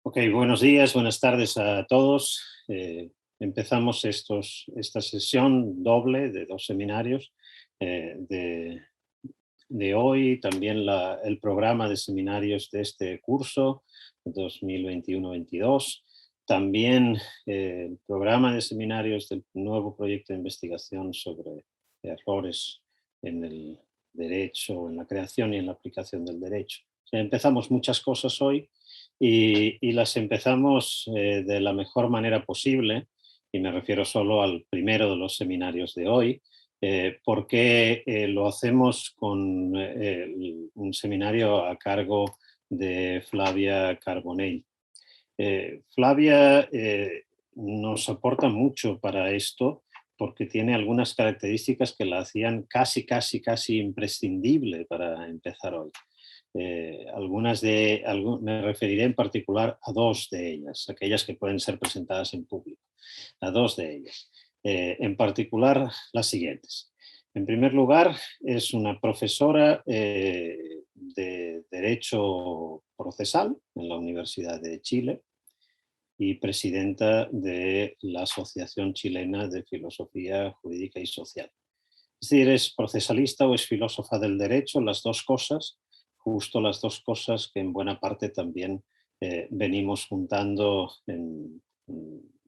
Ok, buenos días, buenas tardes a todos. Empezamos esta sesión doble de dos seminarios de hoy, también el programa de seminarios de este curso 2021-22, también el programa de seminarios del nuevo proyecto de investigación sobre errores en el derecho, en la creación y en la aplicación del derecho. Empezamos muchas cosas hoy y las empezamos de la mejor manera posible, y me refiero solo al primero de los seminarios de hoy, porque lo hacemos con un seminario a cargo de Flavia Carbonell. Flavia nos aporta mucho para esto porque tiene algunas características que la hacían casi imprescindible para empezar hoy. Me referiré en particular a dos de ellas, aquellas que pueden ser presentadas en público, a dos de ellas. En particular, las siguientes. En primer lugar, es una profesora de Derecho Procesal en la Universidad de Chile y presidenta de la Asociación Chilena de Filosofía Jurídica y Social. Es decir, es procesalista o es filósofa del derecho, las dos cosas, justo las dos cosas que en buena parte también venimos juntando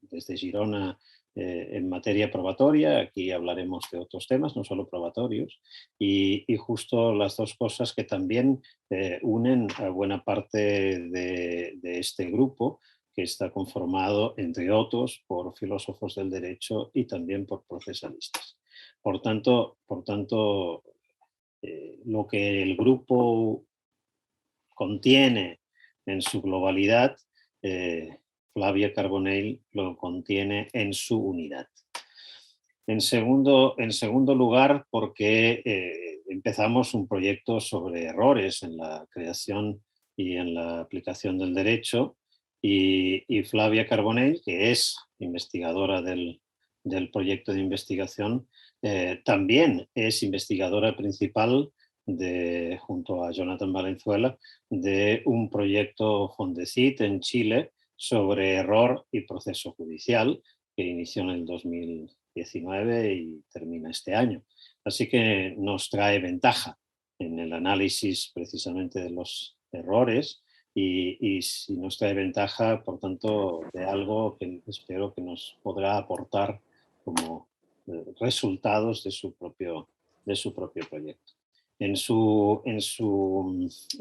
desde Girona en materia probatoria. Aquí hablaremos de otros temas, no solo probatorios, y justo las dos cosas que también unen a buena parte de este grupo, que está conformado, entre otros, por filósofos del derecho y también por procesalistas. Por tanto, lo que el grupo contiene en su globalidad, Flavia Carbonell lo contiene en su unidad. En segundo lugar, porque empezamos un proyecto sobre errores en la creación y en la aplicación del derecho, y Flavia Carbonell, que es investigadora del proyecto de investigación, también es investigadora principal junto a Jonathan Valenzuela, de un proyecto Fondesit en Chile sobre error y proceso judicial, que inició en el 2019 y termina este año. Así que nos trae ventaja en el análisis precisamente de los errores y si nos trae ventaja, por tanto, de algo que espero que nos podrá aportar como resultados de su propio proyecto. En su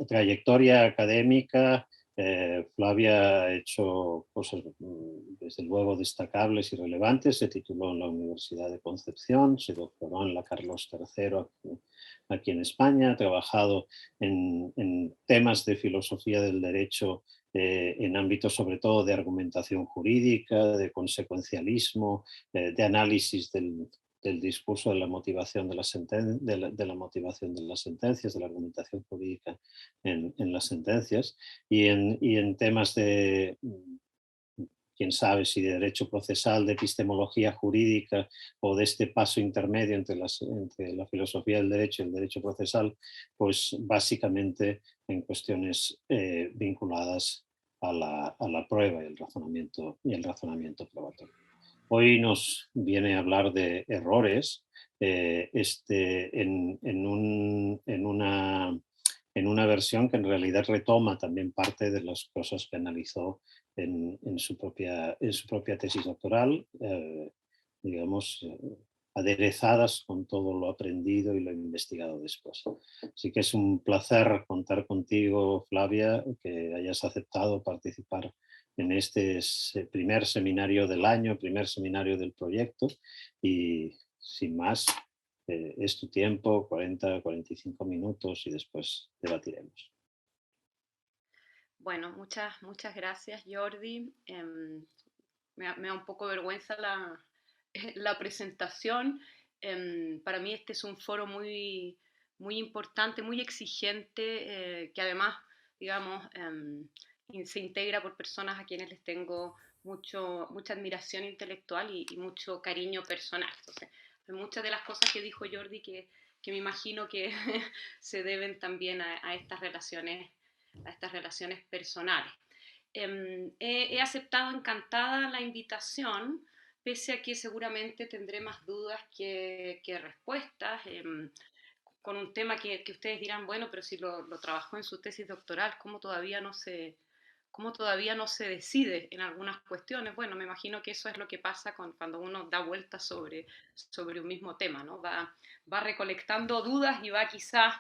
trayectoria académica, Flavia ha hecho cosas desde luego destacables y relevantes. Se tituló en la Universidad de Concepción, se doctoró en la Carlos III aquí en España, ha trabajado en temas de filosofía del derecho en ámbitos sobre todo de argumentación jurídica, de consecuencialismo, de análisis del discurso de la motivación de la motivación de las sentencias, de la argumentación jurídica en las sentencias, y en temas de, quién sabe si de derecho procesal, de epistemología jurídica o de este paso intermedio entre la filosofía del derecho y el derecho procesal, pues básicamente en cuestiones vinculadas a la prueba y el razonamiento probatorio. Hoy nos viene a hablar de errores en una versión que en realidad retoma también parte de las cosas que analizó en su propia tesis doctoral, digamos, aderezadas con todo lo aprendido y lo investigado después. Así que es un placer contar contigo, Flavia, que hayas aceptado participar en este primer seminario del año, primer seminario del proyecto, y sin más, es tu tiempo, 40-45 minutos, y después debatiremos. Bueno, muchas gracias, Jordi. Me da un poco vergüenza la presentación. Para mí este es un foro muy importante, muy exigente, que además, digamos, se integra por personas a quienes les tengo mucha admiración intelectual y mucho cariño personal. Entonces, hay muchas de las cosas que dijo Jordi que me imagino que se deben también a estas relaciones personales. He aceptado encantada la invitación, pese a que seguramente tendré más dudas que respuestas, con un tema que ustedes dirán, bueno, pero si lo trabajó en su tesis doctoral, cómo todavía no se decide en algunas cuestiones? Bueno, me imagino que eso es lo que pasa cuando uno da vueltas sobre un mismo tema, ¿no? Va recolectando dudas y va quizás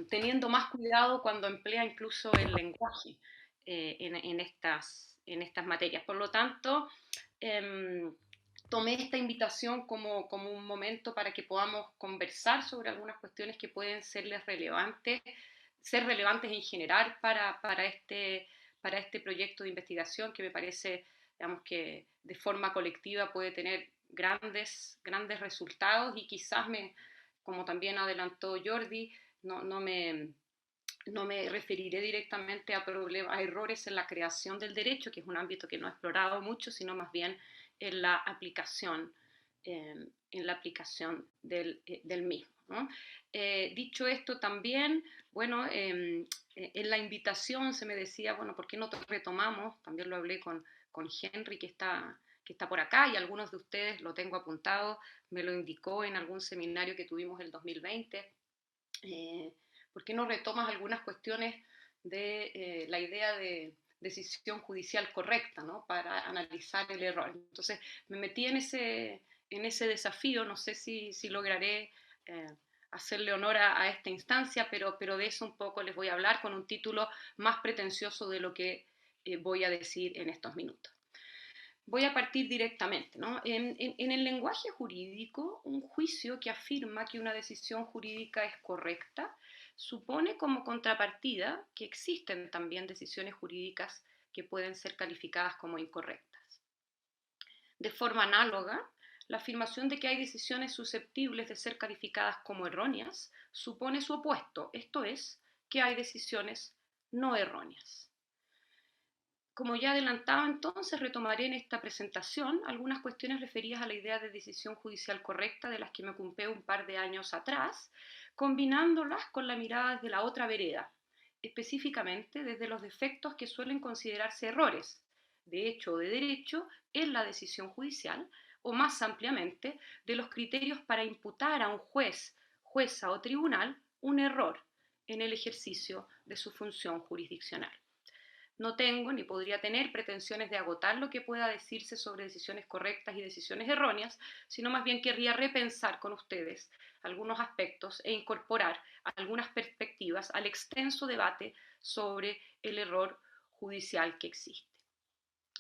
teniendo más cuidado cuando emplea incluso el lenguaje en estas materias. Por lo tanto, eh, tomé esta invitación como un momento para que podamos conversar sobre algunas cuestiones que pueden ser relevantes en general para este proyecto de investigación que me parece, digamos, que de forma colectiva puede tener grandes resultados y quizás como también adelantó Jordi, no, no me, no me referiré directamente a errores en la creación del derecho, que es un ámbito que no he explorado mucho, sino más bien en la aplicación, del mismo, ¿no? Dicho esto también, bueno, en la invitación se me decía, bueno, ¿por qué no retomamos? También lo hablé con Henry, que está por acá, y algunos de ustedes lo tengo apuntado, me lo indicó en algún seminario que tuvimos el 2020. ¿Por qué no retomas algunas cuestiones de la idea de decisión judicial correcta, ¿no? Para analizar el error? Entonces me metí en ese desafío, no sé si lograré eh, hacerle honor a esta instancia, pero de eso un poco les voy a hablar con un título más pretencioso de lo que voy a decir en estos minutos. Voy a partir directamente, ¿no? En el lenguaje jurídico, un juicio que afirma que una decisión jurídica es correcta supone como contrapartida que existen también decisiones jurídicas que pueden ser calificadas como incorrectas. De forma análoga, la afirmación de que hay decisiones susceptibles de ser calificadas como erróneas supone su opuesto, esto es, que hay decisiones no erróneas. Como ya adelantaba entonces, retomaré en esta presentación algunas cuestiones referidas a la idea de decisión judicial correcta de las que me ocupé un par de años atrás, combinándolas con la mirada desde la otra vereda, específicamente desde los defectos que suelen considerarse errores, de hecho o de derecho, en la decisión judicial, o más ampliamente, de los criterios para imputar a un juez, jueza o tribunal un error en el ejercicio de su función jurisdiccional. No tengo ni podría tener pretensiones de agotar lo que pueda decirse sobre decisiones correctas y decisiones erróneas, sino más bien querría repensar con ustedes algunos aspectos e incorporar algunas perspectivas al extenso debate sobre el error judicial que existe.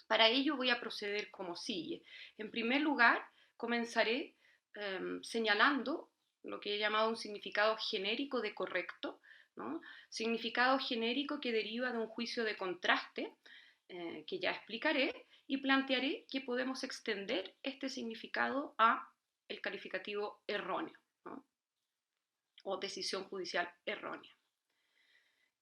Para ello voy a proceder como sigue. En primer lugar, comenzaré señalando lo que he llamado un significado genérico de correcto, ¿no? Significado genérico que deriva de un juicio de contraste, que ya explicaré, y plantearé que podemos extender este significado a el calificativo erróneo, ¿no? O decisión judicial errónea.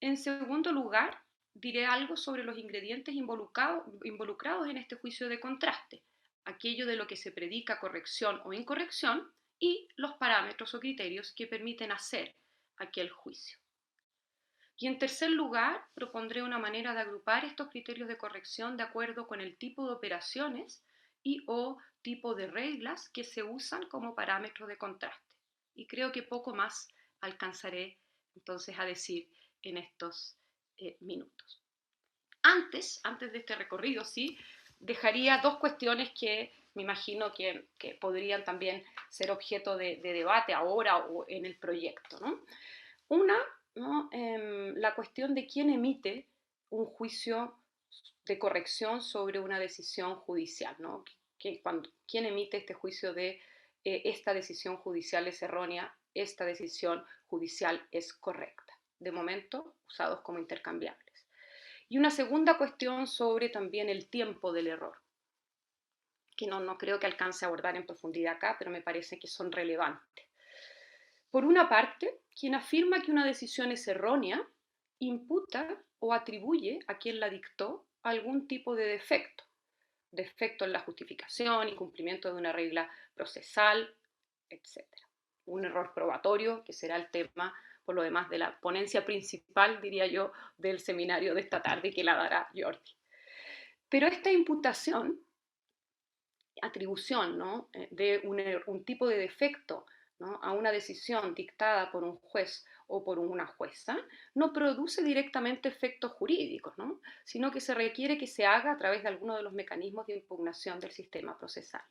En segundo lugar, diré algo sobre los ingredientes involucrados en este juicio de contraste, aquello de lo que se predica corrección o incorrección y los parámetros o criterios que permiten hacer aquel juicio. Y en tercer lugar, propondré una manera de agrupar estos criterios de corrección de acuerdo con el tipo de operaciones y o tipo de reglas que se usan como parámetros de contraste. Y creo que poco más alcanzaré entonces a decir en estos minutos. Antes de este recorrido, sí, dejaría dos cuestiones que me imagino que podrían también ser objeto de debate ahora o en el proyecto, ¿no? Una, ¿no? La cuestión de quién emite un juicio de corrección sobre una decisión judicial, ¿no? ¿Quién emite este juicio de esta decisión judicial es errónea, esta decisión judicial es correcta? De momento, usados como intercambiables. Y una segunda cuestión sobre también el tiempo del error, que no creo que alcance a abordar en profundidad acá, pero me parece que son relevantes. Por una parte, quien afirma que una decisión es errónea, imputa o atribuye a quien la dictó algún tipo de defecto, defecto en la justificación, incumplimiento de una regla procesal, etc. Un error probatorio, que será el tema, por lo demás, de la ponencia principal, diría yo, del seminario de esta tarde que la dará Jordi. Pero esta imputación, atribución, ¿no? De un tipo de defecto, ¿no? A una decisión dictada por un juez o por una jueza, no produce directamente efectos jurídicos, ¿no? Sino que se requiere que se haga a través de alguno de los mecanismos de impugnación del sistema procesal.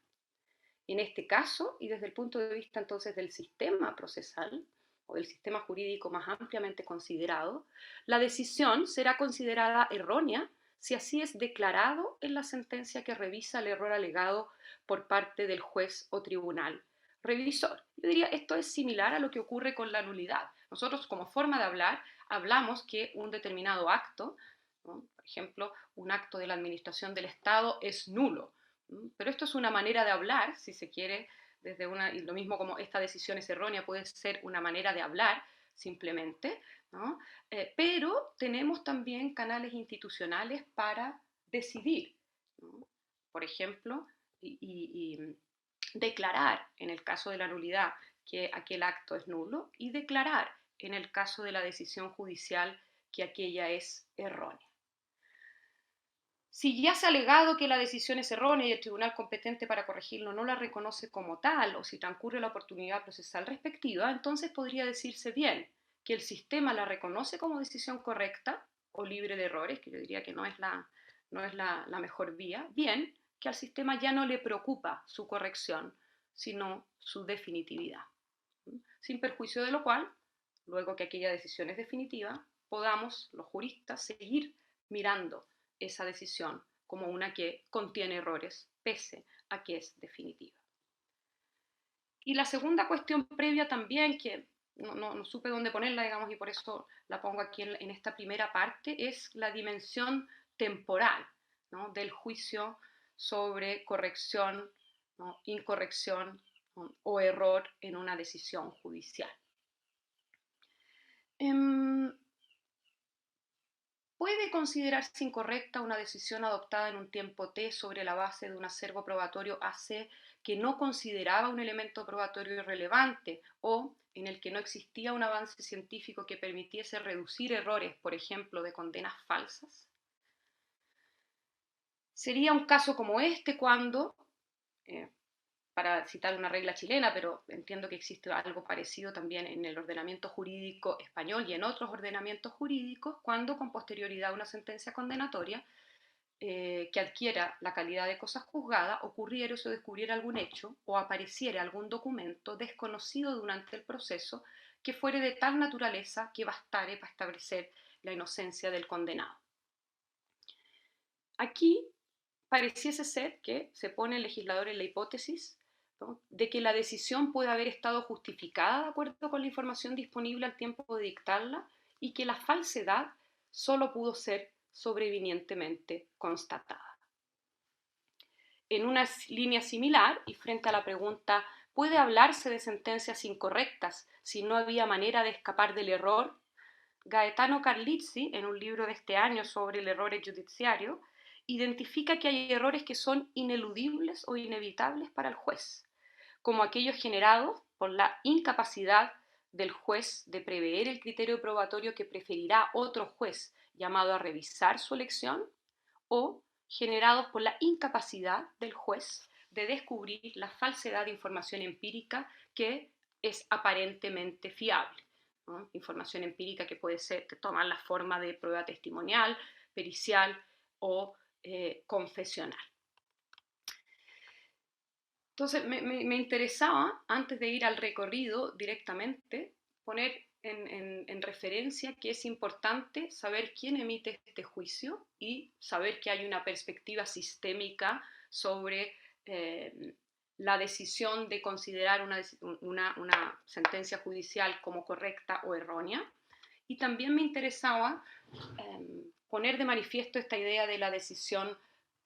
En este caso, y desde el punto de vista entonces del sistema procesal, o del sistema jurídico más ampliamente considerado, la decisión será considerada errónea si así es declarado en la sentencia que revisa el error alegado por parte del juez o tribunal revisor. Yo diría, esto es similar a lo que ocurre con la nulidad. Nosotros, como forma de hablar, hablamos que un determinado acto, ¿no? Por ejemplo, un acto de la administración del Estado es nulo. Pero esto es una manera de hablar, si se quiere, desde una, y lo mismo como esta decisión es errónea, puede ser una manera de hablar simplemente, ¿no? Pero tenemos también canales institucionales para decidir, ¿no? Por ejemplo, y declarar en el caso de la nulidad que aquel acto es nulo y declarar en el caso de la decisión judicial que aquella es errónea. Si ya se ha alegado que la decisión es errónea y el tribunal competente para corregirlo no la reconoce como tal, o si transcurre la oportunidad procesal respectiva, entonces podría decirse bien que el sistema la reconoce como decisión correcta o libre de errores, que yo diría que no es la mejor vía, bien que al sistema ya no le preocupa su corrección, sino su definitividad. Sin perjuicio de lo cual, luego que aquella decisión es definitiva, podamos los juristas seguir mirando esa decisión como una que contiene errores, pese a que es definitiva. Y la segunda cuestión previa también, que no supe dónde ponerla, digamos, y por eso la pongo aquí en esta primera parte, es la dimensión temporal, ¿no? Del juicio sobre corrección, ¿no? Incorrección, ¿no? O error en una decisión judicial. ¿Puede considerarse incorrecta una decisión adoptada en un tiempo T sobre la base de un acervo probatorio AC que no consideraba un elemento probatorio relevante o en el que no existía un avance científico que permitiese reducir errores, por ejemplo, de condenas falsas? Sería un caso como este cuando, eh, para citar una regla chilena, pero entiendo que existe algo parecido también en el ordenamiento jurídico español y en otros ordenamientos jurídicos, cuando con posterioridad a una sentencia condenatoria que adquiera la calidad de cosa juzgada, ocurriera o se descubriera algún hecho o apareciera algún documento desconocido durante el proceso que fuere de tal naturaleza que bastare para establecer la inocencia del condenado. Aquí pareciese ser que se pone el legislador en la hipótesis, ¿no?, de que la decisión puede haber estado justificada de acuerdo con la información disponible al tiempo de dictarla y que la falsedad solo pudo ser sobrevinientemente constatada. En una línea similar, y frente a la pregunta ¿puede hablarse de sentencias incorrectas si no había manera de escapar del error?, Gaetano Carlizzi, en un libro de este año sobre el error judiciario, identifica que hay errores que son ineludibles o inevitables para el juez, como aquellos generados por la incapacidad del juez de prever el criterio probatorio que preferirá otro juez llamado a revisar su elección, o generados por la incapacidad del juez de descubrir la falsedad de información empírica que es aparentemente fiable, ¿no? Información empírica que puede tomar la forma de prueba testimonial, pericial o confesional. Entonces me interesaba, antes de ir al recorrido directamente, poner en referencia que es importante saber quién emite este juicio y saber que hay una perspectiva sistémica sobre la decisión de considerar una sentencia judicial como correcta o errónea. Y también me interesaba poner de manifiesto esta idea de la decisión,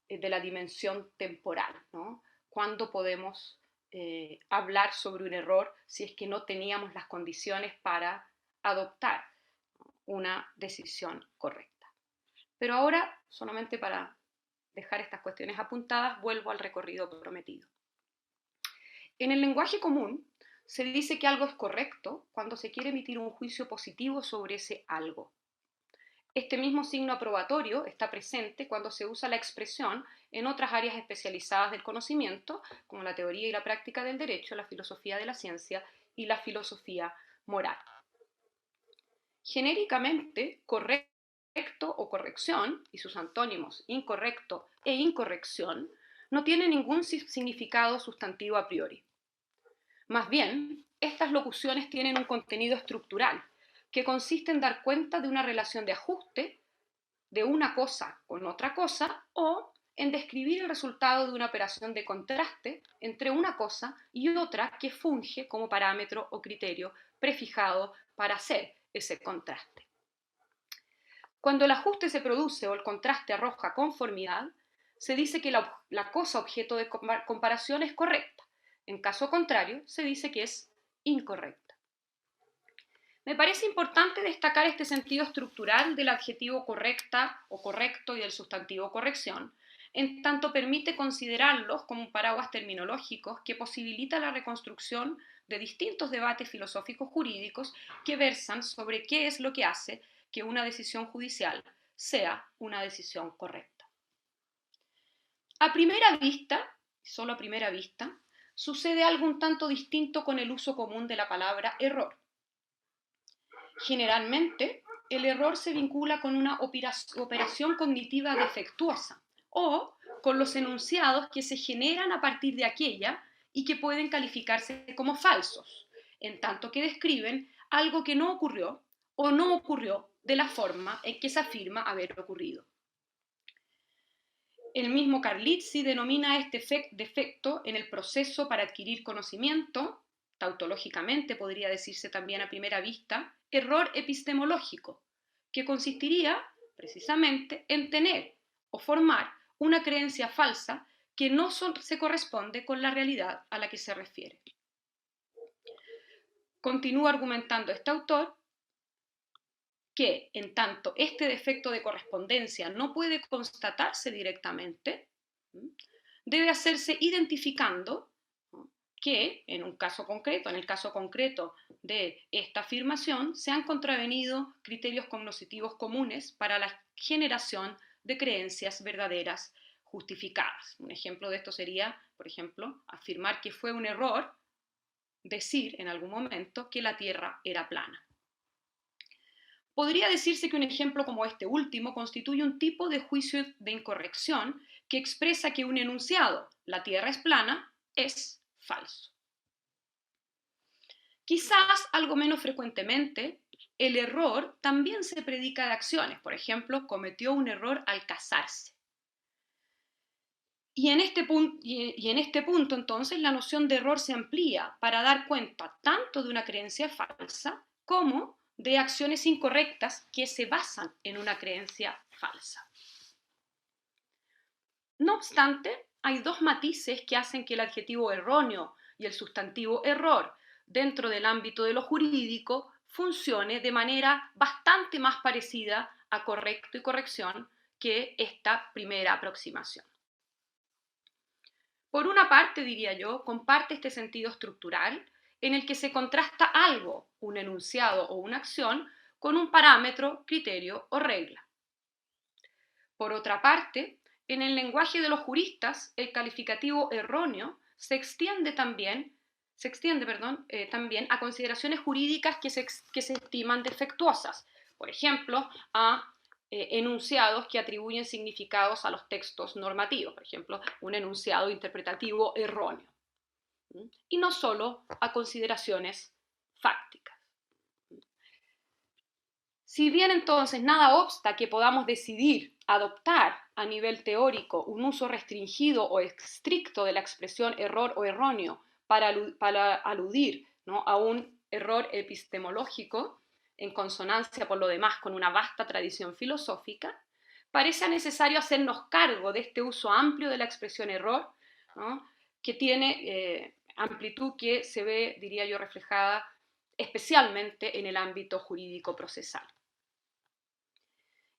de la dimensión temporal, ¿no? ¿Cuándo podemos hablar sobre un error si es que no teníamos las condiciones para adoptar una decisión correcta? Pero ahora, solamente para dejar estas cuestiones apuntadas, vuelvo al recorrido prometido. En el lenguaje común se dice que algo es correcto cuando se quiere emitir un juicio positivo sobre ese algo. Este mismo signo aprobatorio está presente cuando se usa la expresión en otras áreas especializadas del conocimiento, como la teoría y la práctica del derecho, la filosofía de la ciencia y la filosofía moral. Genéricamente, correcto o corrección, y sus antónimos incorrecto e incorrección, no tienen ningún significado sustantivo a priori. Más bien, estas locuciones tienen un contenido estructural que consiste en dar cuenta de una relación de ajuste de una cosa con otra cosa o en describir el resultado de una operación de contraste entre una cosa y otra que funge como parámetro o criterio prefijado para hacer ese contraste. Cuando el ajuste se produce o el contraste arroja conformidad, se dice que la cosa objeto de comparación es correcta. En caso contrario, se dice que es incorrecta. Me parece importante destacar este sentido estructural del adjetivo correcta o correcto y del sustantivo corrección, en tanto permite considerarlos como un paraguas terminológicos que posibilita la reconstrucción de distintos debates filosóficos jurídicos que versan sobre qué es lo que hace que una decisión judicial sea una decisión correcta. A primera vista, solo a primera vista, sucede algo un tanto distinto con el uso común de la palabra error. Generalmente, el error se vincula con una operación cognitiva defectuosa o con los enunciados que se generan a partir de aquella y que pueden calificarse como falsos, en tanto que describen algo que no ocurrió o no ocurrió de la forma en que se afirma haber ocurrido. El mismo Carlizzi denomina este defecto en el proceso para adquirir conocimiento, tautológicamente podría decirse también a primera vista, error epistemológico, que consistiría precisamente en tener o formar una creencia falsa que no se corresponde con la realidad a la que se refiere. Continúa argumentando este autor que, en tanto este defecto de correspondencia no puede constatarse directamente, debe hacerse identificando que, en un caso concreto, en el caso concreto de esta afirmación, se han contravenido criterios cognitivos comunes para la generación de creencias verdaderas justificadas. Un ejemplo de esto sería, por ejemplo, afirmar que fue un error decir en algún momento que la Tierra era plana. Podría decirse que un ejemplo como este último constituye un tipo de juicio de incorrección que expresa que un enunciado, la Tierra es plana, es falso. Quizás algo menos frecuentemente, el error también se predica de acciones. Por ejemplo, cometió un error al casarse. Y en este punto, entonces, la noción de error se amplía para dar cuenta tanto de una creencia falsa como de acciones incorrectas que se basan en una creencia falsa. No obstante, hay dos matices que hacen que el adjetivo erróneo y el sustantivo error dentro del ámbito de lo jurídico funcione de manera bastante más parecida a correcto y corrección que esta primera aproximación. Por una parte, diría yo, comparte este sentido estructural en el que se contrasta algo, un enunciado o una acción, con un parámetro, criterio o regla. Por otra parte, en el lenguaje de los juristas, el calificativo erróneo se extiende también a consideraciones jurídicas que se estiman defectuosas, por ejemplo, a enunciados que atribuyen significados a los textos normativos, por ejemplo, un enunciado interpretativo erróneo, y no solo a consideraciones fácticas. Si bien entonces nada obsta que podamos decidir adoptar a nivel teórico un uso restringido o estricto de la expresión error o erróneo para aludir, ¿no?, a un error epistemológico en consonancia por lo demás con una vasta tradición filosófica, parece necesario hacernos cargo de este uso amplio de la expresión error, ¿no?, que tiene amplitud que se ve, diría yo, reflejada especialmente en el ámbito jurídico procesal.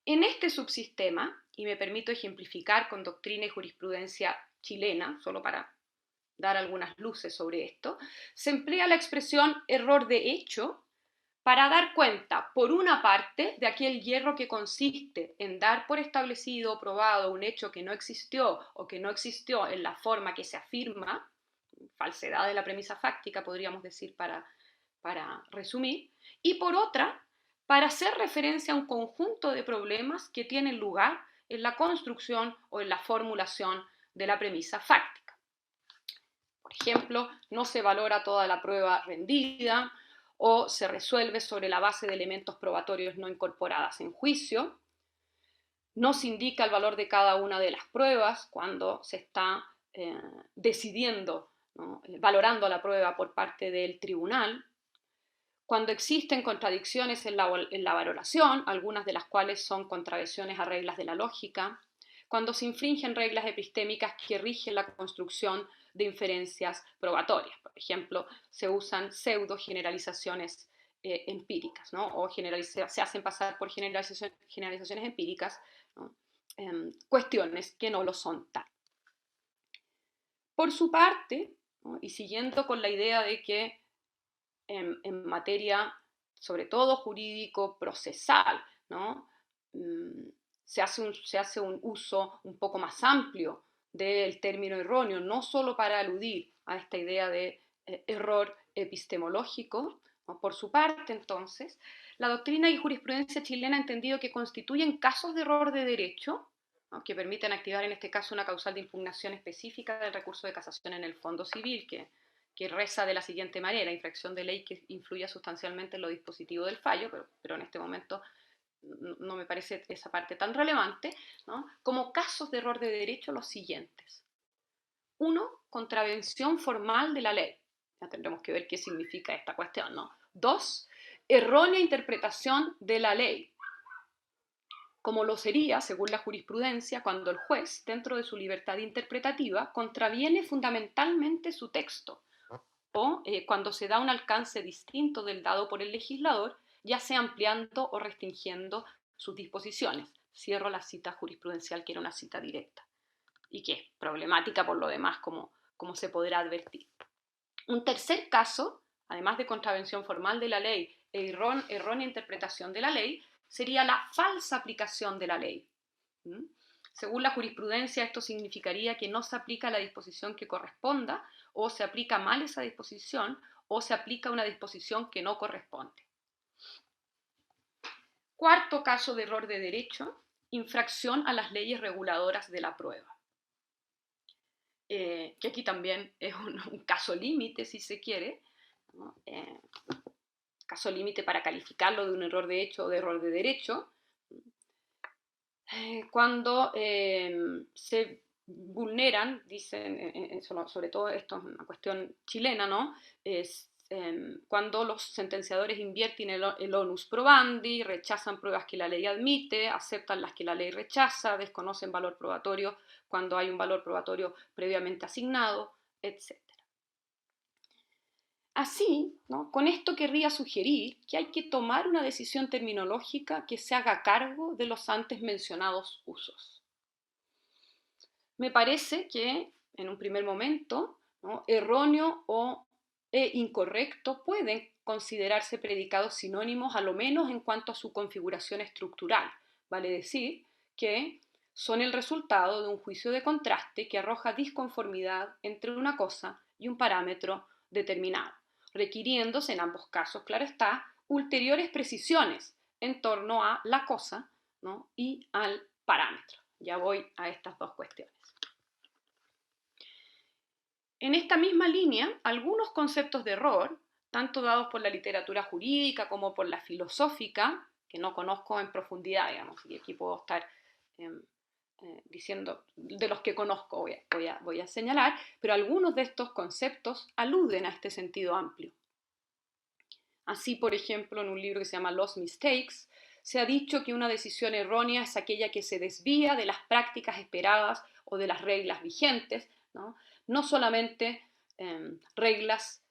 En este subsistema, y me permito ejemplificar con doctrina y jurisprudencia chilena, solo para dar algunas luces sobre esto, se emplea la expresión error de hecho para dar cuenta, por una parte, de aquel hierro que consiste en dar por establecido o probado un hecho que no existió o que no existió en la forma que se afirma, falsedad de la premisa fáctica, podríamos decir para resumir, y por otra, para hacer referencia a un conjunto de problemas que tienen lugar en la construcción o en la formulación de la premisa fáctica. Por ejemplo, no se valora toda la prueba rendida o se resuelve sobre la base de elementos probatorios no incorporadas en juicio. No se indica el valor de cada una de las pruebas cuando se está decidiendo, ¿no?, valorando la prueba por parte del tribunal. Cuando existen contradicciones en la valoración, algunas de las cuales son contravenciones a reglas de la lógica, cuando se infringen reglas epistémicas que rigen la construcción de inferencias probatorias. Por ejemplo, se usan pseudo generalizaciones empíricas, ¿no?, o se hacen pasar por generalizaciones empíricas, ¿no?, cuestiones que no lo son tal. Por su parte, ¿no?, y siguiendo con la idea de que en materia, sobre todo jurídico-procesal, ¿no?, se hace un uso un poco más amplio del término erróneo, no solo para aludir a esta idea de error epistemológico, ¿no? Por su parte, entonces, la doctrina y jurisprudencia chilena ha entendido que constituyen casos de error de derecho, ¿no?, que permiten activar en este caso una causal de impugnación específica del recurso de casación en el fondo civil, que reza de la siguiente manera: infracción de ley que influya sustancialmente en lo dispositivo del fallo, pero en este momento no me parece esa parte tan relevante, ¿no?, como casos de error de derecho los siguientes. 1. Contravención formal de la ley. Ya tendremos que ver qué significa esta cuestión, ¿no? 2. Errónea interpretación de la ley, como lo sería, según la jurisprudencia, cuando el juez, dentro de su libertad interpretativa, contraviene fundamentalmente su texto, o cuando se da un alcance distinto del dado por el legislador, ya sea ampliando o restringiendo sus disposiciones. Cierro la cita jurisprudencial, que era una cita directa, y que es problemática por lo demás, como se podrá advertir. Un tercer caso, además de contravención formal de la ley e errónea interpretación de la ley, sería la falsa aplicación de la ley. Según la jurisprudencia, esto significaría que no se aplica la disposición que corresponda, o se aplica mal esa disposición, o se aplica una disposición que no corresponde. Cuarto caso de error de derecho: infracción a las leyes reguladoras de la prueba. Que aquí también es un caso límite, si se quiere, ¿no? Caso límite para calificarlo de un error de hecho o de error de derecho, cuando se vulneran, dicen, sobre todo esto es una cuestión chilena, ¿no?, cuando los sentenciadores invierten el onus probandi, rechazan pruebas que la ley admite, aceptan las que la ley rechaza, desconocen valor probatorio cuando hay un valor probatorio previamente asignado, etc. Así, ¿no?, con esto querría sugerir que hay que tomar una decisión terminológica que se haga cargo de los antes mencionados usos. Me parece que, en un primer momento, ¿no?, erróneo e incorrecto pueden considerarse predicados sinónimos, a lo menos en cuanto a su configuración estructural. Vale decir que son el resultado de un juicio de contraste que arroja disconformidad entre una cosa y un parámetro determinado, requiriéndose en ambos casos, claro está, ulteriores precisiones en torno a la cosa, ¿no?, y al parámetro. Ya voy a estas dos cuestiones. En esta misma línea, algunos conceptos de error, tanto dados por la literatura jurídica como por la filosófica, que no conozco en profundidad, digamos, y aquí puedo estar diciendo de los que conozco, voy a señalar, pero algunos de estos conceptos aluden a este sentido amplio. Así, por ejemplo, en un libro que se llama Los Mistakes, se ha dicho que una decisión errónea es aquella que se desvía de las prácticas esperadas o de las reglas vigentes, no solamente reglas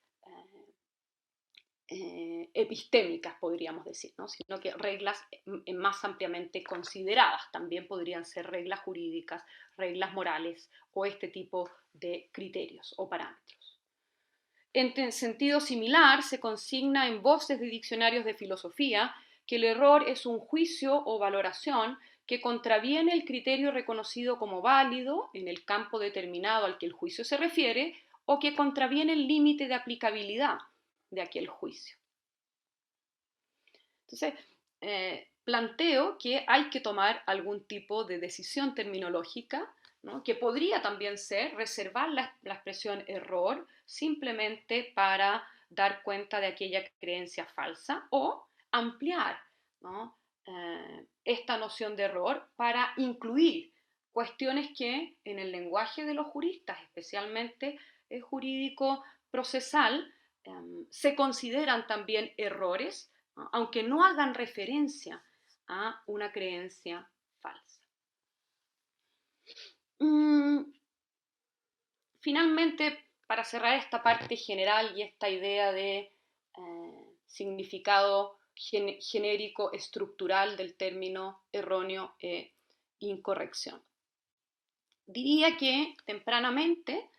epistémicas, podríamos decir, ¿no?, sino que reglas más ampliamente consideradas. También podrían ser reglas jurídicas, reglas morales o este tipo de criterios o parámetros. En sentido similar, se consigna en voces de diccionarios de filosofía que el error es un juicio o valoración que contraviene el criterio reconocido como válido en el campo determinado al que el juicio se refiere o que contraviene el límite de aplicabilidad de aquel juicio. Entonces, planteo que hay que tomar algún tipo de decisión terminológica, ¿no? Que podría también ser reservar la expresión error simplemente para dar cuenta de aquella creencia falsa o ampliar, ¿no? Esta noción de error para incluir cuestiones que en el lenguaje de los juristas, especialmente el jurídico procesal, se consideran también errores, ¿no? Aunque no hagan referencia a una creencia falsa. Finalmente, para cerrar esta parte general y esta idea de significado genérico estructural del término erróneo e incorrección, diría que tempranamente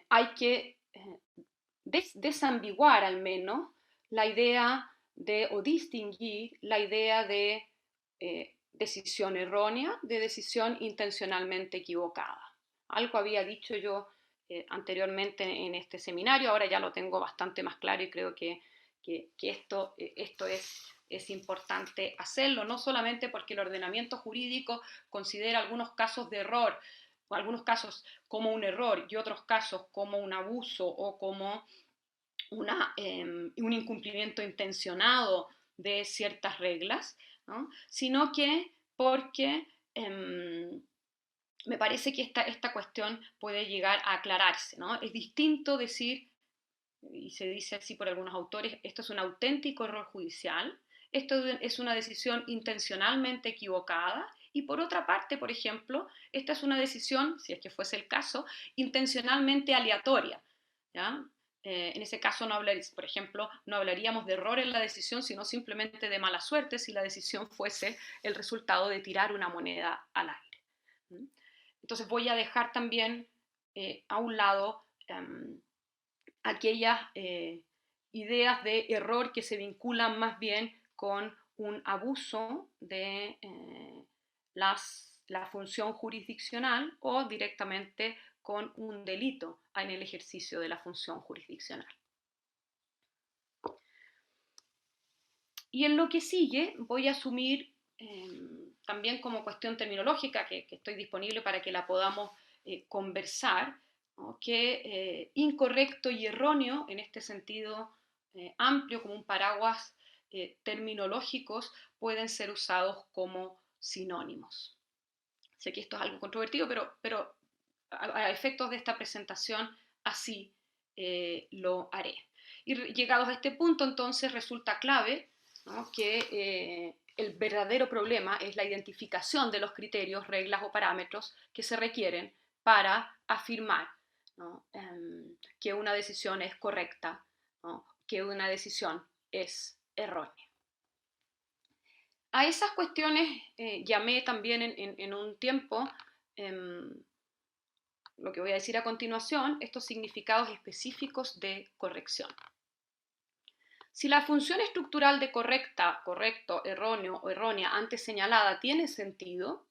hay que desambiguar al menos la idea o distinguir la idea de decisión errónea de decisión intencionalmente equivocada. Algo había dicho yo anteriormente en este seminario, ahora ya lo tengo bastante más claro y creo que esto es importante hacerlo, no solamente porque el ordenamiento jurídico considera algunos casos de error, o algunos casos como un error y otros casos como un abuso o como un incumplimiento intencionado de ciertas reglas, ¿no? Sino que porque me parece que esta cuestión puede llegar a aclararse, ¿no? Es distinto decir, y se dice así por algunos autores, esto es un auténtico error judicial, esto es una decisión intencionalmente equivocada, y por otra parte, por ejemplo, esta es una decisión, si es que fuese el caso, intencionalmente aleatoria, ¿ya? En ese caso, por ejemplo, no hablaríamos de error en la decisión, sino simplemente de mala suerte si la decisión fuese el resultado de tirar una moneda al aire. Entonces voy a dejar también a un lado aquellas ideas de error que se vinculan más bien con un abuso de la función jurisdiccional o directamente con un delito en el ejercicio de la función jurisdiccional. Y en lo que sigue voy a asumir también como cuestión terminológica, que estoy disponible para que la podamos conversar, ¿no? Que incorrecto y erróneo, en este sentido amplio, como un paraguas terminológicos, pueden ser usados como sinónimos. Sé que esto es algo controvertido, pero a efectos de esta presentación así lo haré. Y llegados a este punto, entonces resulta clave, ¿no? Que el verdadero problema es la identificación de los criterios, reglas o parámetros que se requieren para afirmar, ¿no? Que una decisión es correcta, ¿no? Que una decisión es errónea. A esas cuestiones llamé también en un tiempo, lo que voy a decir a continuación, estos significados específicos de corrección. Si la función estructural de correcta, correcto, erróneo o errónea antes señalada tiene sentido,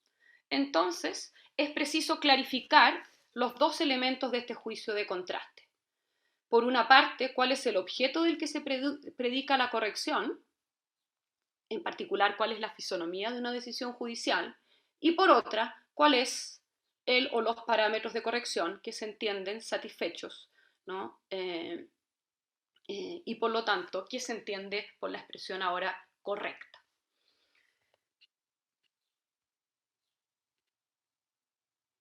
entonces es preciso clarificar los dos elementos de este juicio de contraste. Por una parte, cuál es el objeto del que se predica la corrección, en particular cuál es la fisonomía de una decisión judicial, y por otra, cuál es el o los parámetros de corrección que se entienden satisfechos, ¿no? Y por lo tanto, ¿qué se entiende por la expresión ahora correcta?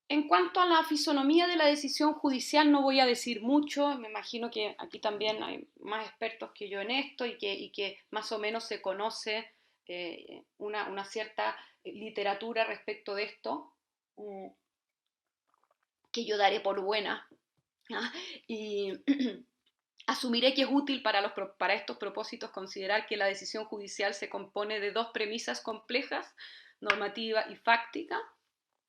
En cuanto a la fisonomía de la decisión judicial no voy a decir mucho, me imagino que aquí también hay más expertos que yo en esto y que más o menos se conoce una cierta literatura respecto de esto, que yo daré por buena, ¿ah? Y asumiré que es útil para estos propósitos considerar que la decisión judicial se compone de dos premisas complejas, normativa y fáctica,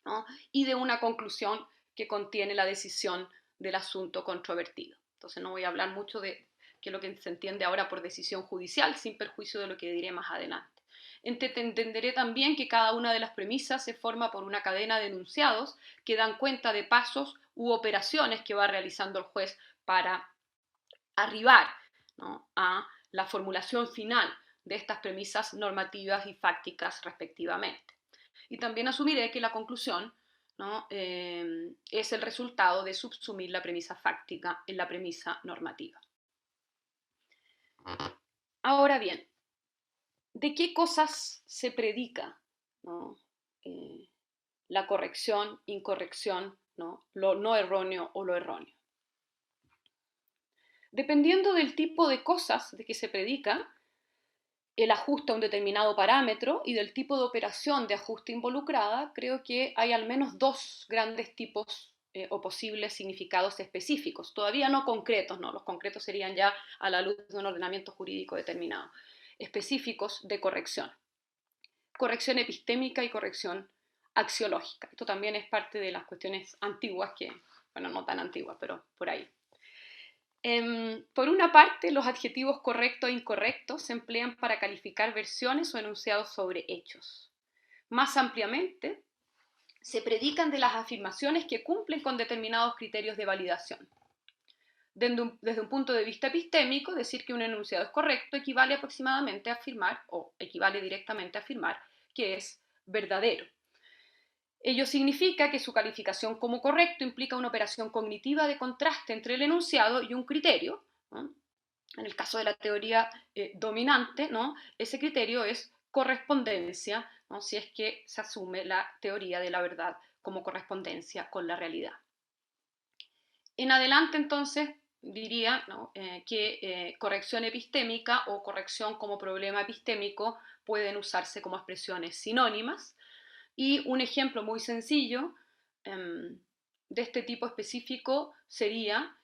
¿no? Y de una conclusión que contiene la decisión del asunto controvertido. Entonces no voy a hablar mucho de qué es lo que se entiende ahora por decisión judicial, sin perjuicio de lo que diré más adelante. Entenderé también que cada una de las premisas se forma por una cadena de enunciados que dan cuenta de pasos u operaciones que va realizando el juez para arribar, ¿no?, a la formulación final de estas premisas normativas y fácticas respectivamente. Y también asumiré que la conclusión, ¿no?, es el resultado de subsumir la premisa fáctica en la premisa normativa. Ahora bien, ¿de qué cosas se predica, ¿no?, la corrección, incorrección, ¿no?, lo no erróneo o lo erróneo? Dependiendo del tipo de cosas de que se predica, el ajuste a un determinado parámetro y del tipo de operación de ajuste involucrada, creo que hay al menos dos grandes tipos o posibles significados específicos, todavía no concretos, ¿no? Los concretos serían ya a la luz de un ordenamiento jurídico determinado, específicos de corrección. Corrección epistémica y corrección axiológica. Esto también es parte de las cuestiones antiguas que, bueno, no tan antiguas, pero por ahí. Por una parte, los adjetivos correcto e incorrecto se emplean para calificar versiones o enunciados sobre hechos. Más ampliamente, se predican de las afirmaciones que cumplen con determinados criterios de validación. Desde un punto de vista epistémico, decir que un enunciado es correcto equivale aproximadamente a afirmar, o equivale directamente a afirmar, que es verdadero. Ello significa que su calificación como correcto implica una operación cognitiva de contraste entre el enunciado y un criterio, ¿no? En el caso de la teoría dominante, ¿no?, ese criterio es correspondencia, ¿no?, si es que se asume la teoría de la verdad como correspondencia con la realidad. En adelante, entonces, diría, ¿no?, que corrección epistémica o corrección como problema epistémico pueden usarse como expresiones sinónimas. Y un ejemplo muy sencillo de este tipo específico sería,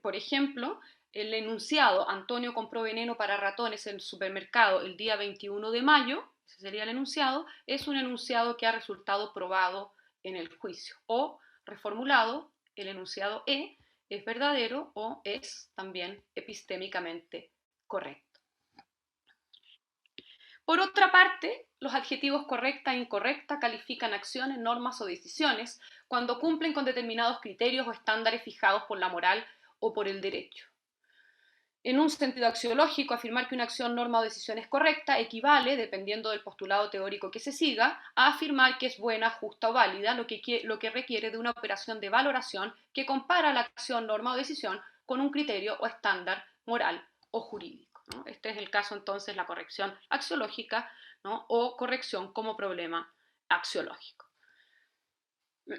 por ejemplo, el enunciado Antonio compró veneno para ratones en el supermercado el día 21 de mayo, ese sería el enunciado, es un enunciado que ha resultado probado en el juicio. O, reformulado, el enunciado E es verdadero o es también epistémicamente correcto. Por otra parte, los adjetivos correcta e incorrecta califican acciones, normas o decisiones cuando cumplen con determinados criterios o estándares fijados por la moral o por el derecho. En un sentido axiológico, afirmar que una acción, norma o decisión es correcta equivale, dependiendo del postulado teórico que se siga, a afirmar que es buena, justa o válida, lo que requiere de una operación de valoración que compara la acción, norma o decisión con un criterio o estándar moral o jurídico, ¿no? Este es el caso entonces, la corrección axiológica, ¿no?, o corrección como problema axiológico.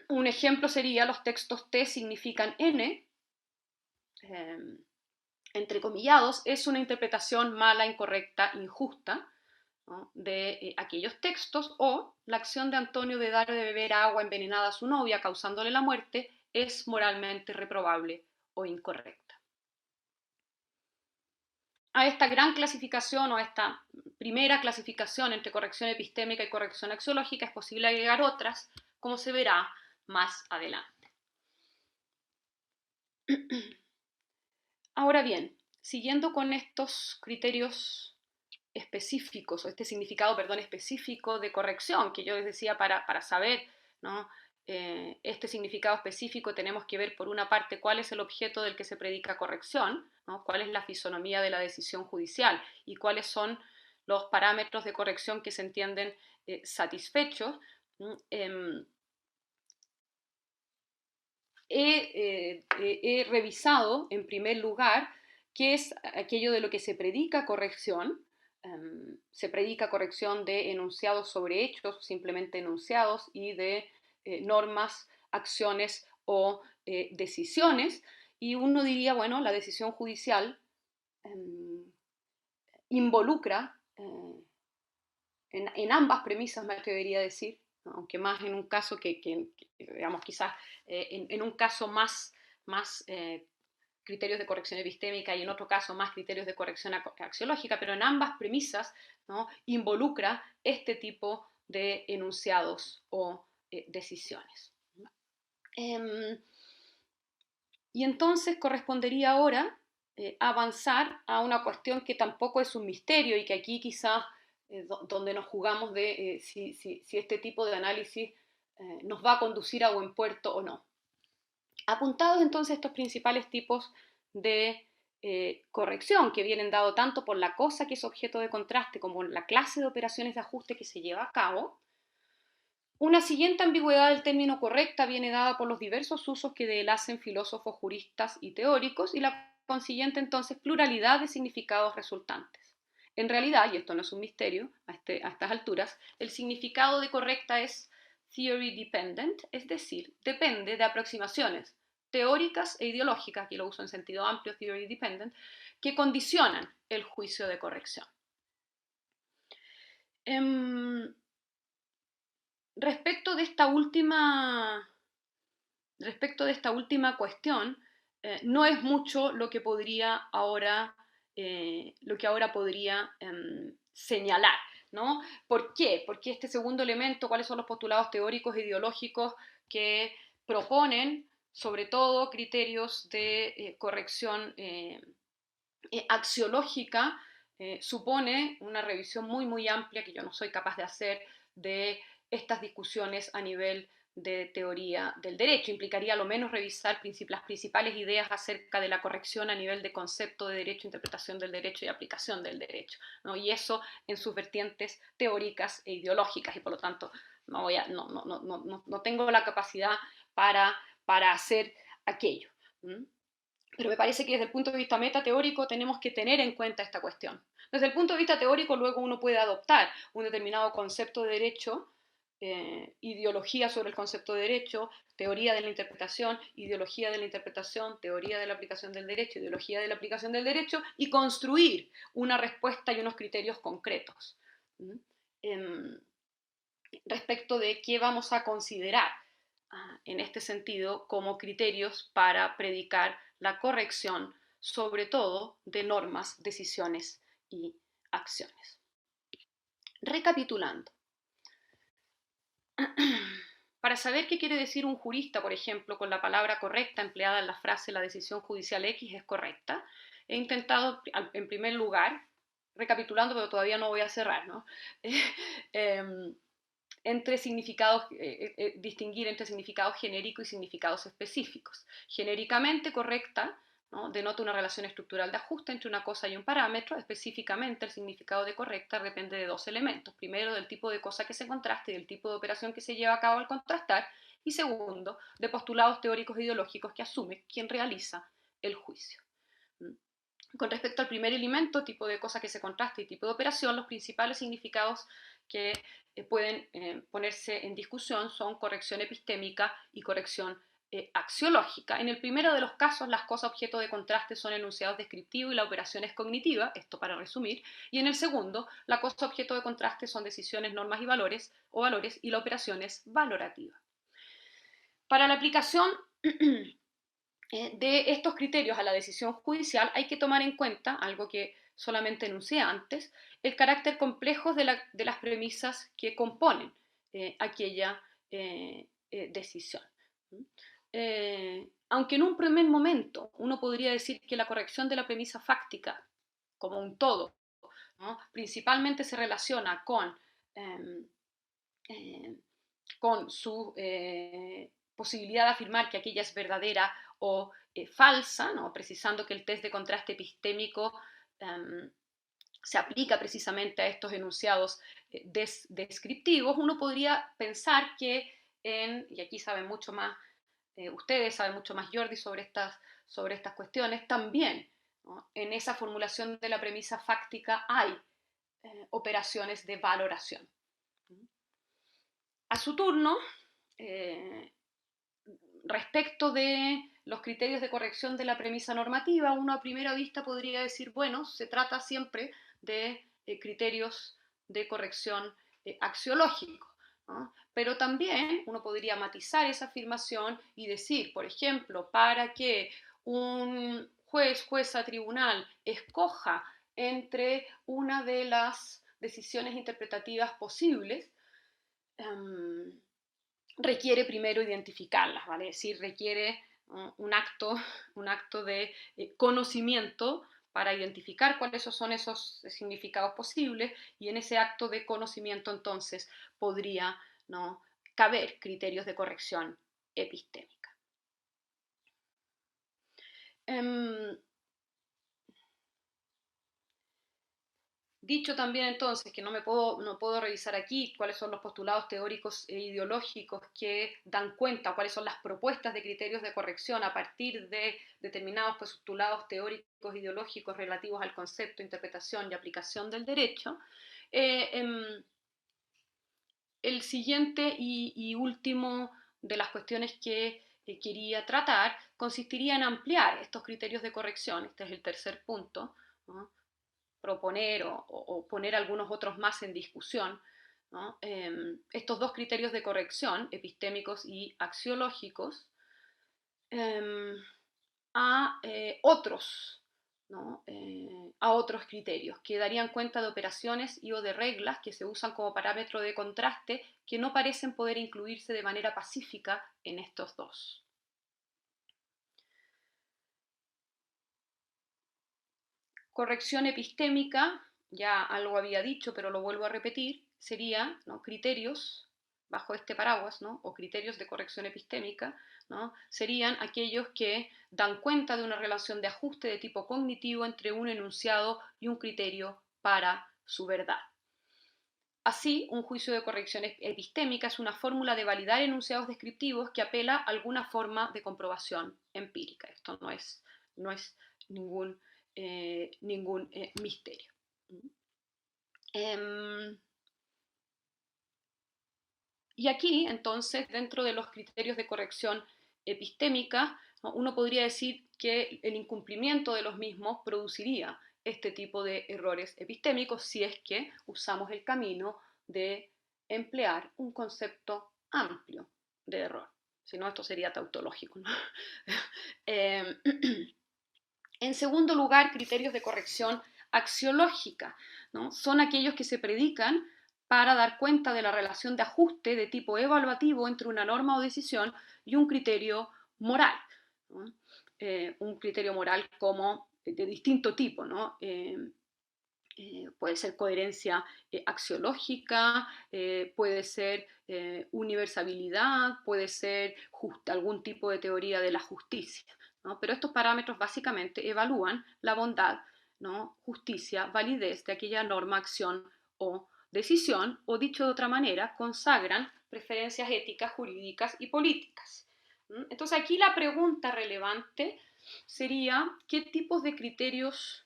Un ejemplo sería los textos T significan N, entrecomillados, es una interpretación mala, incorrecta, injusta, ¿no?, de aquellos textos, o la acción de Antonio de dar de beber agua envenenada a su novia causándole la muerte es moralmente reprobable o incorrecta. A esta gran clasificación o a esta primera clasificación entre corrección epistémica y corrección axiológica es posible agregar otras, como se verá más adelante. Ahora bien, siguiendo con estos criterios específicos, o este significado, perdón, específico de corrección, que yo les decía para saber, ¿no?, este significado específico tenemos que ver por una parte cuál es el objeto del que se predica corrección, ¿no?, cuál es la fisonomía de la decisión judicial y cuáles son los parámetros de corrección que se entienden satisfechos. He revisado en primer lugar qué es aquello de lo que se predica corrección. Se predica corrección de enunciados sobre hechos, simplemente enunciados, y de normas, acciones o decisiones. Y uno diría, bueno, la decisión judicial involucra en ambas premisas, me atrevería a decir, ¿no?, aunque más en un caso que digamos, quizás en un caso más criterios de corrección epistémica y en otro caso más criterios de corrección axiológica, pero en ambas premisas, ¿no?, involucra este tipo de enunciados o decisiones. Em, y entonces correspondería ahora avanzar a una cuestión que tampoco es un misterio y que aquí quizás donde nos jugamos de si este tipo de análisis nos va a conducir a buen puerto o no. Apuntados entonces estos principales tipos de corrección que vienen dado tanto por la cosa que es objeto de contraste como la clase de operaciones de ajuste que se lleva a cabo, una siguiente ambigüedad del término correcta viene dada por los diversos usos que de él hacen filósofos, juristas y teóricos y la consiguiente entonces pluralidad de significados resultantes. En realidad, y esto no es un misterio a estas alturas, el significado de correcta es theory dependent, es decir, depende de aproximaciones teóricas e ideológicas, aquí lo uso en sentido amplio, theory dependent, que condicionan el juicio de corrección. Respecto de esta última cuestión, no es mucho lo que ahora podría señalar, ¿no? ¿Por qué? Porque este segundo elemento, ¿cuáles son los postulados teóricos e ideológicos que proponen, sobre todo, criterios de corrección axiológica? Supone una revisión muy, muy amplia que yo no soy capaz de hacer de estas discusiones a nivel de teoría del derecho. Implicaría a lo menos revisar las principales ideas acerca de la corrección a nivel de concepto de derecho, interpretación del derecho y aplicación del derecho, ¿no? Y eso en sus vertientes teóricas e ideológicas, y por lo tanto no tengo la capacidad para hacer aquello. Pero me parece que desde el punto de vista metateórico tenemos que tener en cuenta esta cuestión. Desde el punto de vista teórico luego uno puede adoptar un determinado concepto de derecho, ideología sobre el concepto de derecho, teoría de la interpretación, ideología de la interpretación, teoría de la aplicación del derecho, ideología de la aplicación del derecho, y construir una respuesta y unos criterios concretos respecto de qué vamos a considerar en este sentido como criterios para predicar la corrección, sobre todo de normas, decisiones y acciones. Recapitulando, para saber qué quiere decir un jurista, por ejemplo, con la palabra correcta empleada en la frase la decisión judicial X es correcta, he intentado, en primer lugar, recapitulando, pero todavía no voy a cerrar, ¿no? Entre significados, distinguir entre significados genéricos y significados específicos. Genéricamente correcta, ¿no?, denota una relación estructural de ajuste entre una cosa y un parámetro. Específicamente el significado de correcta depende de dos elementos. Primero, del tipo de cosa que se contrasta y del tipo de operación que se lleva a cabo al contrastar. Y segundo, de postulados teóricos e ideológicos que asume quien realiza el juicio. Con respecto al primer elemento, tipo de cosa que se contrasta y tipo de operación, los principales significados que pueden ponerse en discusión son corrección epistémica y corrección axiológica. En el primero de los casos, las cosas objeto de contraste son enunciados descriptivos y la operación es cognitiva, esto para resumir, y en el segundo, la cosa objeto de contraste son decisiones, normas y valores, y la operación es valorativa. Para la aplicación de estos criterios a la decisión judicial hay que tomar en cuenta, algo que solamente enuncié antes, el carácter complejo de las premisas que componen aquella decisión. Aunque en un primer momento uno podría decir que la corrección de la premisa fáctica como un todo, ¿no?, principalmente se relaciona con su posibilidad de afirmar que aquella es verdadera o falsa, ¿no?, precisando que el test de contraste epistémico se aplica precisamente a estos enunciados descriptivos, uno podría pensar que y aquí saben mucho más, ustedes saben mucho más, Jordi, sobre estas cuestiones, también, ¿no?, en esa formulación de la premisa fáctica hay operaciones de valoración. A su turno, respecto de los criterios de corrección de la premisa normativa, uno a primera vista podría decir, bueno, se trata siempre de criterios de corrección axiológicos, ¿no? Pero también uno podría matizar esa afirmación y decir, por ejemplo, para que un juez, jueza, tribunal escoja entre una de las decisiones interpretativas posibles, requiere primero identificarlas, ¿vale? Es decir, requiere un acto de conocimiento para identificar cuáles son esos significados posibles, y en ese acto de conocimiento entonces podría, ¿no?, caber criterios de corrección epistémica. Dicho también entonces que no puedo revisar aquí cuáles son los postulados teóricos e ideológicos que dan cuenta, cuáles son las propuestas de criterios de corrección a partir de determinados postulados teóricos e ideológicos relativos al concepto, interpretación y aplicación del derecho. El siguiente y último de las cuestiones que quería tratar consistiría en ampliar estos criterios de corrección. Este es el tercer punto, ¿no?, proponer o poner algunos otros más en discusión, ¿no? Estos dos criterios de corrección, epistémicos y axiológicos, a otros, ¿no?, a otros criterios que darían cuenta de operaciones y o de reglas que se usan como parámetro de contraste, que no parecen poder incluirse de manera pacífica en estos dos. Corrección epistémica, ya algo había dicho, pero lo vuelvo a repetir, sería, ¿no?, criterios bajo este paraguas, ¿no?, o criterios de corrección epistémica, ¿no?, serían aquellos que dan cuenta de una relación de ajuste de tipo cognitivo entre un enunciado y un criterio para su verdad. Así, un juicio de corrección epistémica es una fórmula de validar enunciados descriptivos que apela a alguna forma de comprobación empírica. Esto no es ningún misterio. Y aquí, entonces, dentro de los criterios de corrección epistémica, ¿no?, uno podría decir que el incumplimiento de los mismos produciría este tipo de errores epistémicos si es que usamos el camino de emplear un concepto amplio de error. Si no, esto sería tautológico, ¿no? En segundo lugar, criterios de corrección axiológica, ¿no?, son aquellos que se predican para dar cuenta de la relación de ajuste de tipo evaluativo entre una norma o decisión y un criterio moral, ¿no? Un criterio moral como de distinto tipo, ¿no? Puede ser coherencia axiológica, puede ser universabilidad, puede ser algún tipo de teoría de la justicia, ¿no? Pero estos parámetros básicamente evalúan la bondad, ¿no?, justicia, validez de aquella norma, acción o decisión, o dicho de otra manera, consagran preferencias éticas, jurídicas y políticas. Entonces aquí la pregunta relevante sería: ¿qué tipos de criterios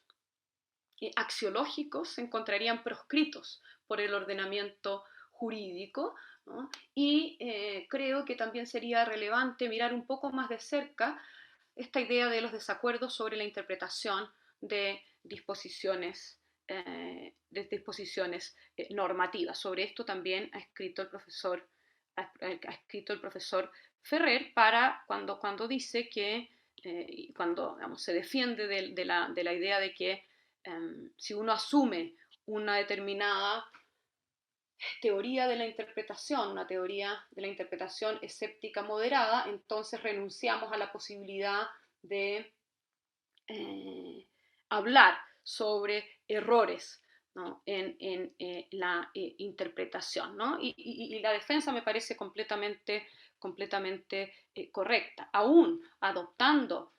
axiológicos se encontrarían proscritos por el ordenamiento jurídico, ¿no? Y creo que también sería relevante mirar un poco más de cerca esta idea de los desacuerdos sobre la interpretación de normativas. Sobre esto también ha escrito el profesor Ferrer, cuando dice que, cuando, digamos, se defiende de la idea de que si uno asume una determinada teoría de la interpretación, una teoría de la interpretación escéptica moderada, entonces renunciamos a la posibilidad de hablar sobre errores, ¿no?, en la interpretación, ¿no? Y la defensa me parece completamente correcta. Aún adoptando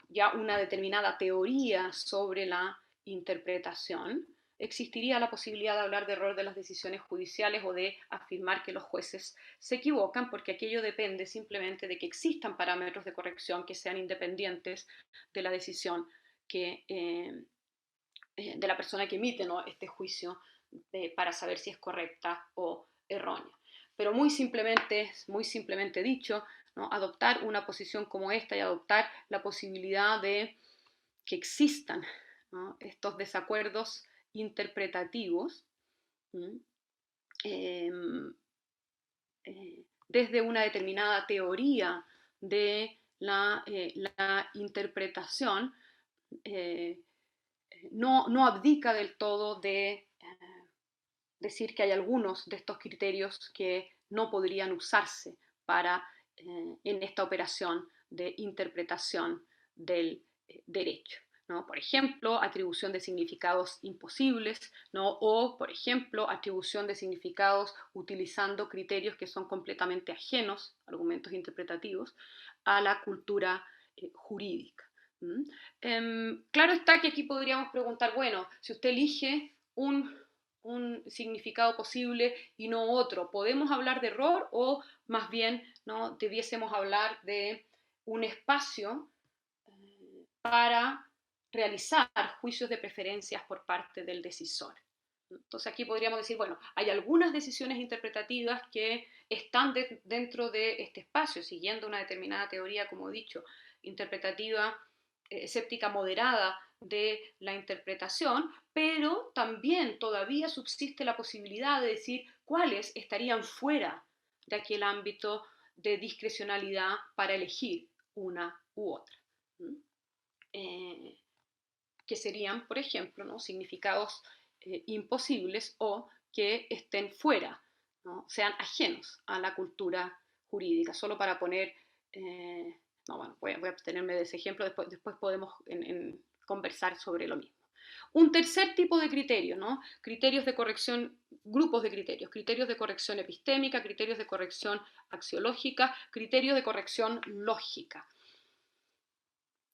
ya una determinada teoría sobre la interpretación, existiría la posibilidad de hablar de error de las decisiones judiciales o de afirmar que los jueces se equivocan, porque aquello depende simplemente de que existan parámetros de corrección que sean independientes de la decisión de la persona que emite, ¿no?, este juicio para saber si es correcta o errónea. Pero muy simplemente dicho, ¿no?, adoptar una posición como esta y adoptar la posibilidad de que existan, ¿no?, estos desacuerdos interpretativos, eh, desde una determinada teoría de la interpretación, no abdica del todo de decir que hay algunos de estos criterios que no podrían usarse para, en esta operación de interpretación del derecho, ¿no? Por ejemplo, atribución de significados imposibles, ¿no? O, por ejemplo, atribución de significados utilizando criterios que son completamente ajenos, argumentos interpretativos, a la cultura jurídica. Claro está que aquí podríamos preguntar, bueno, si usted elige un significado posible y no otro, ¿podemos hablar de error o más bien, ¿no?, debiésemos hablar de un espacio para realizar juicios de preferencias por parte del decisor? Entonces aquí podríamos decir, bueno, hay algunas decisiones interpretativas que están dentro de este espacio, siguiendo una determinada teoría, como he dicho, interpretativa, escéptica moderada de la interpretación, pero también todavía subsiste la posibilidad de decir cuáles estarían fuera de aquel ámbito de discrecionalidad para elegir una u otra. Que serían, por ejemplo, ¿no?, significados imposibles o que estén fuera, ¿no?, sean ajenos a la cultura jurídica. Solo para poner, no, bueno, voy a abstenerme de ese ejemplo, después podemos conversar sobre lo mismo. Un tercer tipo de criterio, ¿no?, criterios de corrección, grupos de criterios de corrección epistémica, criterios de corrección axiológica, criterios de corrección lógica.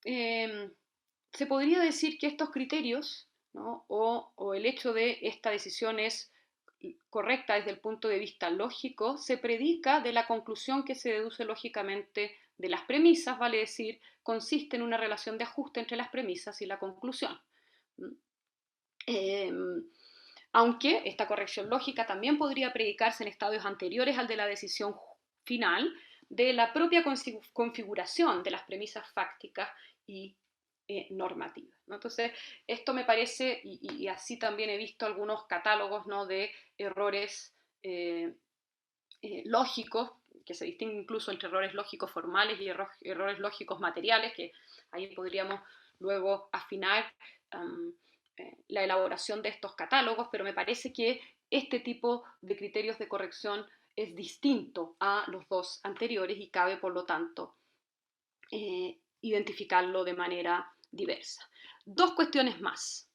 Se podría decir que estos criterios, ¿no?, o el hecho de esta decisión es correcta desde el punto de vista lógico, se predica de la conclusión que se deduce lógicamente de las premisas, vale decir, consiste en una relación de ajuste entre las premisas y la conclusión. Aunque esta corrección lógica también podría predicarse en estadios anteriores al de la decisión final, de la propia configuración de las premisas fácticas y normativas, ¿no? Entonces, esto me parece, y así también he visto algunos catálogos, ¿no?, de errores lógicos, que se distinguen incluso entre errores lógicos formales y errores lógicos materiales, que ahí podríamos luego afinar la elaboración de estos catálogos, pero me parece que este tipo de criterios de corrección es distinto a los dos anteriores y cabe, por lo tanto, identificarlo de manera diversa. Dos cuestiones más,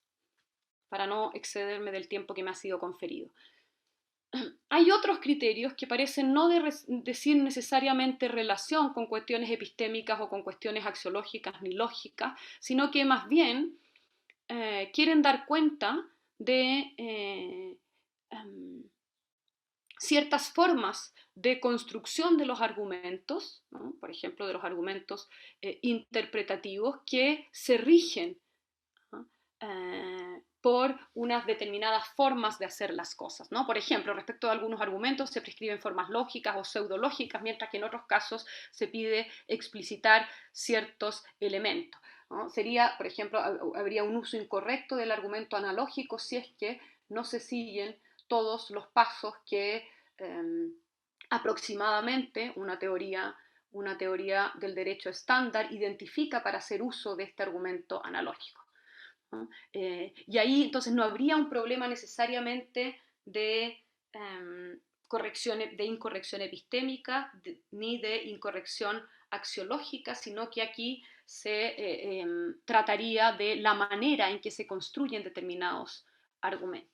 para no excederme del tiempo que me ha sido conferido. Hay otros criterios que parecen no decir necesariamente relación con cuestiones epistémicas o con cuestiones axiológicas ni lógicas, sino que más bien quieren dar cuenta de ciertas formas de construcción de los argumentos, ¿no?, por ejemplo, de los argumentos interpretativos que se rigen, ¿no?, por unas determinadas formas de hacer las cosas, ¿no? Por ejemplo, respecto a algunos argumentos se prescriben formas lógicas o pseudológicas, mientras que en otros casos se pide explicitar ciertos elementos, ¿no? Sería, por ejemplo, habría un uso incorrecto del argumento analógico si es que no se siguen todos los pasos que aproximadamente una teoría del derecho estándar identifica para hacer uso de este argumento analógico, ¿no? Y ahí entonces no habría un problema necesariamente de incorrección epistémica ni de incorrección axiológica, sino que aquí se trataría de la manera en que se construyen determinados argumentos.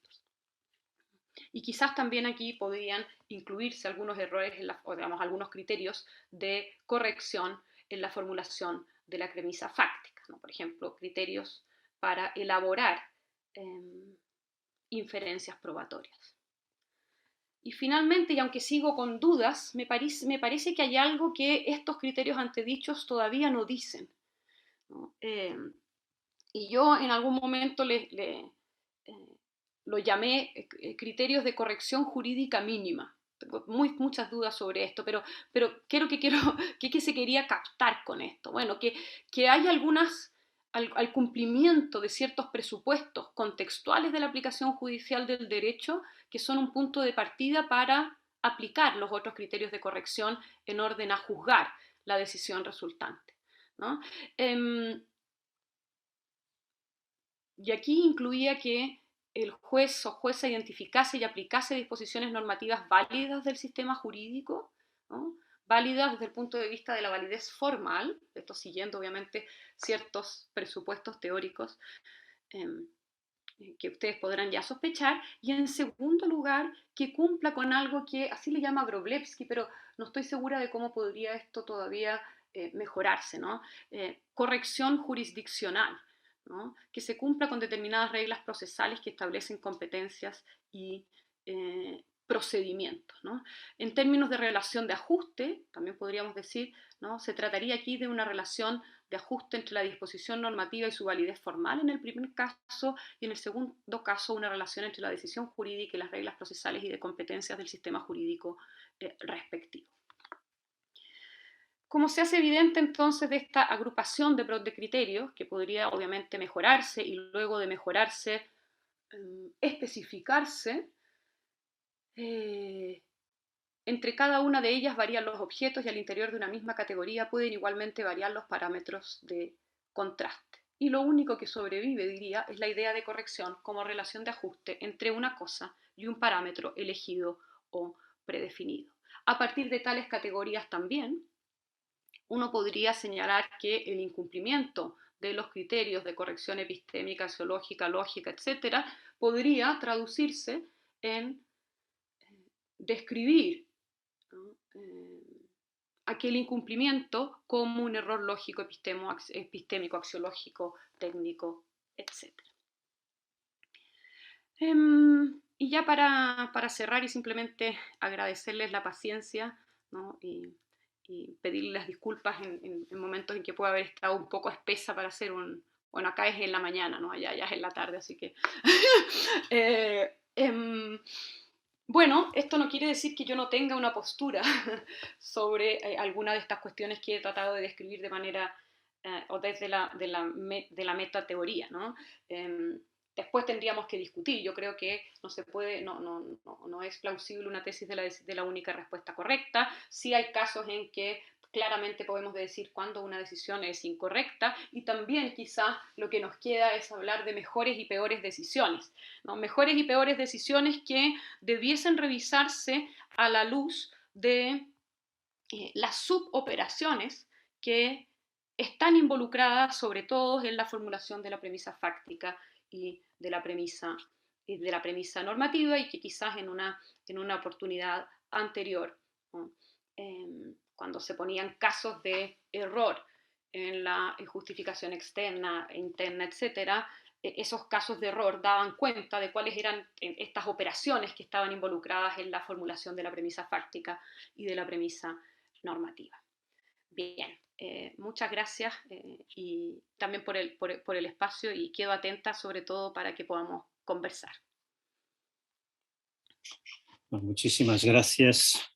Y quizás también aquí podrían incluirse algunos errores o digamos, algunos criterios de corrección en la formulación de la premisa fáctica, ¿no? Por ejemplo, criterios para elaborar inferencias probatorias. Y finalmente, y aunque sigo con dudas, me parece que hay algo que estos criterios antedichos todavía no dicen, ¿no? Y yo en algún momento lo llamé criterios de corrección jurídica mínima. Tengo muchas dudas sobre esto, pero ¿qué se quería captar con esto? Bueno, que hay algunas, al cumplimiento de ciertos presupuestos contextuales de la aplicación judicial del derecho, que son un punto de partida para aplicar los otros criterios de corrección en orden a juzgar la decisión resultante, ¿no? Y aquí incluía que el juez o jueza identificase y aplicase disposiciones normativas válidas del sistema jurídico, ¿no?, válidas desde el punto de vista de la validez formal, esto siguiendo obviamente ciertos presupuestos teóricos que ustedes podrán ya sospechar, y en segundo lugar, que cumpla con algo que así le llama Wroblewski, pero no estoy segura de cómo podría esto todavía mejorarse, ¿no? Corrección jurisdiccional, ¿no? Que se cumpla con determinadas reglas procesales que establecen competencias y procedimientos, ¿no? En términos de relación de ajuste, también podríamos decir, ¿no? Se trataría aquí de una relación de ajuste entre la disposición normativa y su validez formal en el primer caso, y en el segundo caso una relación entre la decisión jurídica y las reglas procesales y de competencias del sistema jurídico respectivo. Como se hace evidente entonces de esta agrupación de criterios, que podría obviamente mejorarse y luego de mejorarse especificarse, entre cada una de ellas varían los objetos y al interior de una misma categoría pueden igualmente variar los parámetros de contraste. Y lo único que sobrevive, diría, es la idea de corrección como relación de ajuste entre una cosa y un parámetro elegido o predefinido. A partir de tales categorías también, uno podría señalar que el incumplimiento de los criterios de corrección epistémica, axiológica, lógica, etc., podría traducirse en describir, ¿no? Aquel incumplimiento como un error lógico, epistémico, axiológico, técnico, etc. Y ya para cerrar y simplemente agradecerles la paciencia, ¿no? y pedirles las disculpas en momentos en que pueda haber estado un poco espesa para hacer un... Bueno, acá es en la mañana, ¿no? Allá ya es en la tarde, así que... Bueno, esto no quiere decir que yo no tenga una postura sobre alguna de estas cuestiones que he tratado de describir de manera o desde de la metateoría, ¿no? Después tendríamos que discutir. Yo creo que no se puede, no es plausible una tesis de la única respuesta correcta. Sí hay casos en que claramente podemos decir cuándo una decisión es incorrecta, y también quizás lo que nos queda es hablar de mejores y peores decisiones, ¿no? Mejores y peores decisiones que debiesen revisarse a la luz de las suboperaciones que están involucradas sobre todo en la formulación de la premisa fáctica y de la premisa normativa, y que quizás en una oportunidad anterior, ¿no? Cuando se ponían casos de error en la justificación externa, interna, etcétera, esos casos de error daban cuenta de cuáles eran estas operaciones que estaban involucradas en la formulación de la premisa fáctica y de la premisa normativa. Bien, muchas gracias y también por el espacio, y quedo atenta sobre todo para que podamos conversar. Muchísimas gracias.